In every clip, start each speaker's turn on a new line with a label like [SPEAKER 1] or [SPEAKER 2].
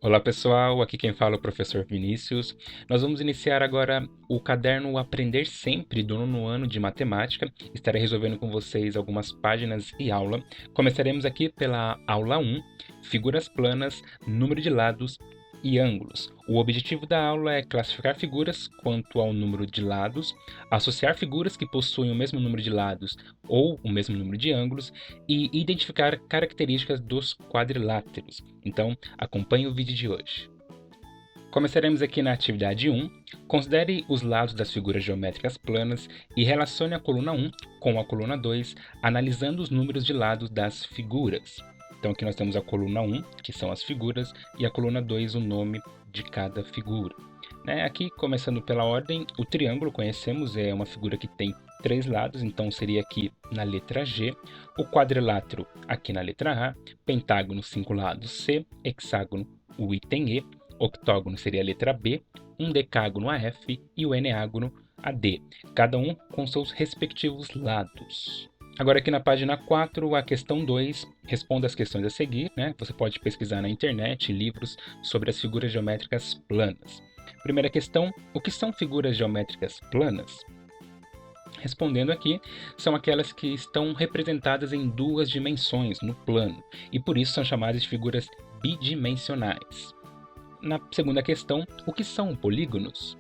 [SPEAKER 1] Olá pessoal, aqui quem fala é o professor Vinícius. Nós vamos iniciar agora o caderno Aprender Sempre do nono ano de Matemática. Estarei resolvendo com vocês algumas páginas e aula. Começaremos aqui pela aula 1, figuras planas, número de lados e ângulos. O objetivo da aula é classificar figuras quanto ao número de lados, associar figuras que possuem o mesmo número de lados ou o mesmo número de ângulos e identificar características dos quadriláteros. Então, acompanhe o vídeo de hoje. Começaremos aqui na atividade 1. Considere os lados das figuras geométricas planas e relacione a coluna 1 com a coluna 2, analisando os números de lados das figuras. Então aqui nós temos a coluna 1, que são as figuras, e a coluna 2, o nome de cada figura. Aqui, começando pela ordem, o triângulo conhecemos, é uma figura que tem 3 lados, então seria aqui na letra G, o quadrilátero aqui na letra A, pentágono 5 lados C, hexágono o item E, octógono seria a letra B, um decágono a F e o eneágono a D, cada um com seus respectivos lados. Agora aqui na página 4, a questão 2, responda as questões a seguir, Você pode pesquisar na internet livros sobre as figuras geométricas planas. Primeira questão, o que são figuras geométricas planas? Respondendo aqui, são aquelas que estão representadas em 2 dimensões no plano, e por isso são chamadas de figuras bidimensionais. Na segunda questão, o que são polígonos?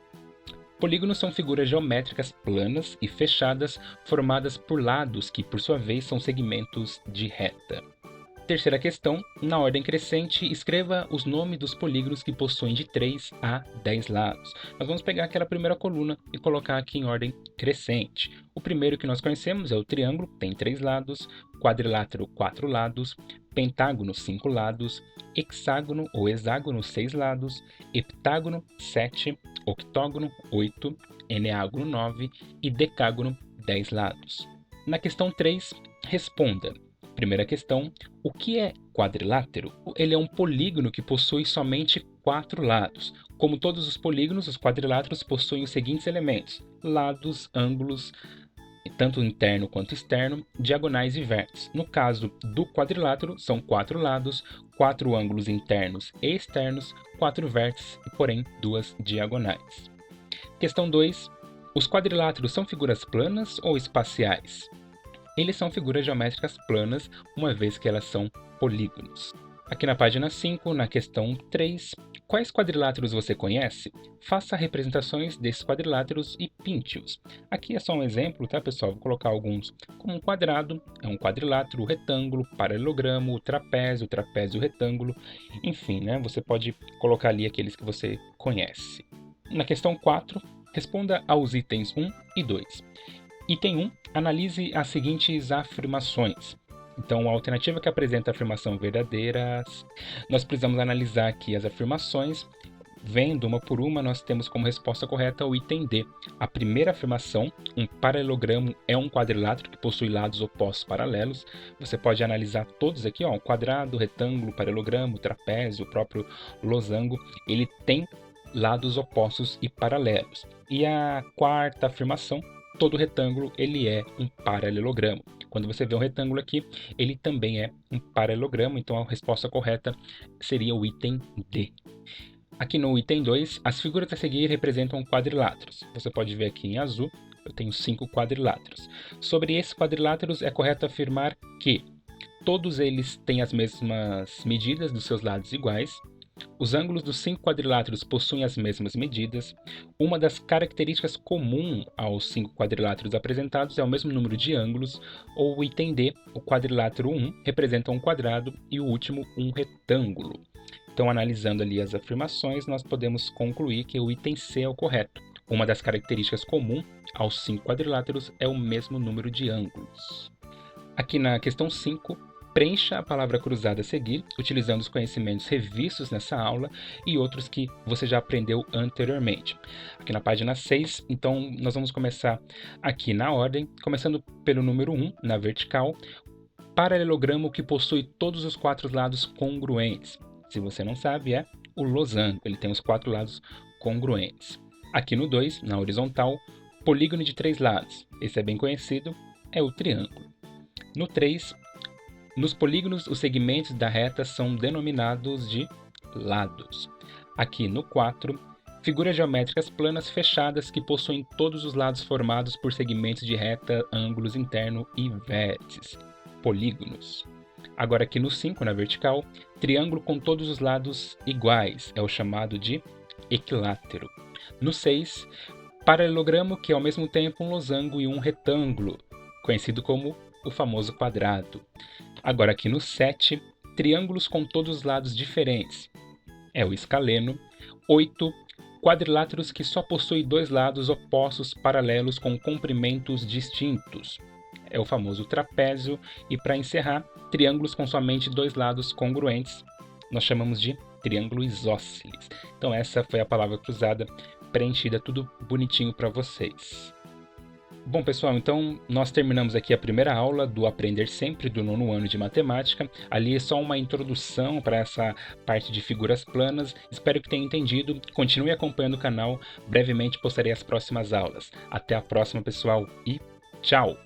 [SPEAKER 1] Polígonos são figuras geométricas planas e fechadas, formadas por lados que, por sua vez, são segmentos de reta. Terceira questão, na ordem crescente, escreva os nomes dos polígonos que possuem de 3 a 10 lados. Nós vamos pegar aquela primeira coluna e colocar aqui em ordem crescente. O primeiro que nós conhecemos é o triângulo, tem 3 lados, quadrilátero 4 lados, pentágono 5 lados, hexágono ou hexágono 6 lados, heptágono 7, octógono 8, eneágono 9 e decágono 10 lados. Na questão 3, responda. Primeira questão, o que é quadrilátero? Ele é um polígono que possui somente 4 lados. Como todos os polígonos, os quadriláteros possuem os seguintes elementos: lados, ângulos, tanto interno quanto externo, diagonais e vértices. No caso do quadrilátero, são 4 lados, 4 ângulos internos e externos, 4 vértices e, porém, 2 diagonais. Questão 2. Os quadriláteros são figuras planas ou espaciais? Eles são figuras geométricas planas, uma vez que elas são polígonos. Aqui na página 5, na questão 3, quais quadriláteros você conhece? Faça representações desses quadriláteros e pinte-os. Aqui é só um exemplo, tá, pessoal? Vou colocar alguns. Como um quadrado, é um quadrilátero, retângulo, paralelogramo, trapézio, retângulo, enfim, Você pode colocar ali aqueles que você conhece. Na questão 4, responda aos itens 1 e 2. Item 1, analise as seguintes afirmações. Então, a alternativa que apresenta a afirmação verdadeira, nós precisamos analisar aqui as afirmações. Vendo uma por uma, nós temos como resposta correta o item D. A primeira afirmação, um paralelogramo é um quadrilátero que possui lados opostos paralelos. Você pode analisar todos aqui, um quadrado, retângulo, paralelogramo, trapézio, o próprio losango, ele tem lados opostos e paralelos. E a quarta afirmação, todo retângulo ele é um paralelogramo. Quando você vê um retângulo aqui, ele também é um paralelogramo, então a resposta correta seria o item D. Aqui no item 2, as figuras a seguir representam quadriláteros. Você pode ver aqui em azul, eu tenho 5 quadriláteros. Sobre esses quadriláteros, é correto afirmar que todos eles têm as mesmas medidas dos seus lados iguais. Os ângulos dos 5 quadriláteros possuem as mesmas medidas. Uma das características comuns aos 5 quadriláteros apresentados é o mesmo número de ângulos, ou o item D, o quadrilátero 1 representa um quadrado e o último um retângulo. Então, analisando ali as afirmações, nós podemos concluir que o item C é o correto. Uma das características comuns aos 5 quadriláteros é o mesmo número de ângulos. Aqui na questão 5, preencha a palavra cruzada a seguir, utilizando os conhecimentos revistos nessa aula e outros que você já aprendeu anteriormente. Aqui na página 6, então, nós vamos começar aqui na ordem, começando pelo número 1, na vertical, paralelogramo que possui todos os 4 lados congruentes. Se você não sabe, é o losango, ele tem os 4 lados congruentes. Aqui no 2, na horizontal, polígono de 3 lados, esse é bem conhecido, é o triângulo. No 3, nos polígonos, os segmentos da reta são denominados de lados. Aqui no 4, figuras geométricas planas fechadas que possuem todos os lados formados por segmentos de reta, ângulos interno e vértices, polígonos. Agora aqui no 5, na vertical, triângulo com todos os lados iguais, é o chamado de equilátero. No 6, paralelogramo que é ao mesmo tempo um losango e um retângulo, conhecido como o famoso quadrado. Agora aqui no 7, triângulos com todos os lados diferentes, é o escaleno. 8, quadriláteros que só possuem dois lados opostos paralelos com comprimentos distintos, é o famoso trapézio. E para encerrar, triângulos com somente dois lados congruentes, nós chamamos de triângulo isósceles. Então essa foi a palavra cruzada, preenchida tudo bonitinho para vocês. Bom, pessoal, então nós terminamos aqui a primeira aula do Aprender Sempre do 9º ano de matemática. Ali é só uma introdução para essa parte de figuras planas. Espero que tenham entendido. Continue acompanhando o canal. Brevemente postarei as próximas aulas. Até a próxima, pessoal, e tchau!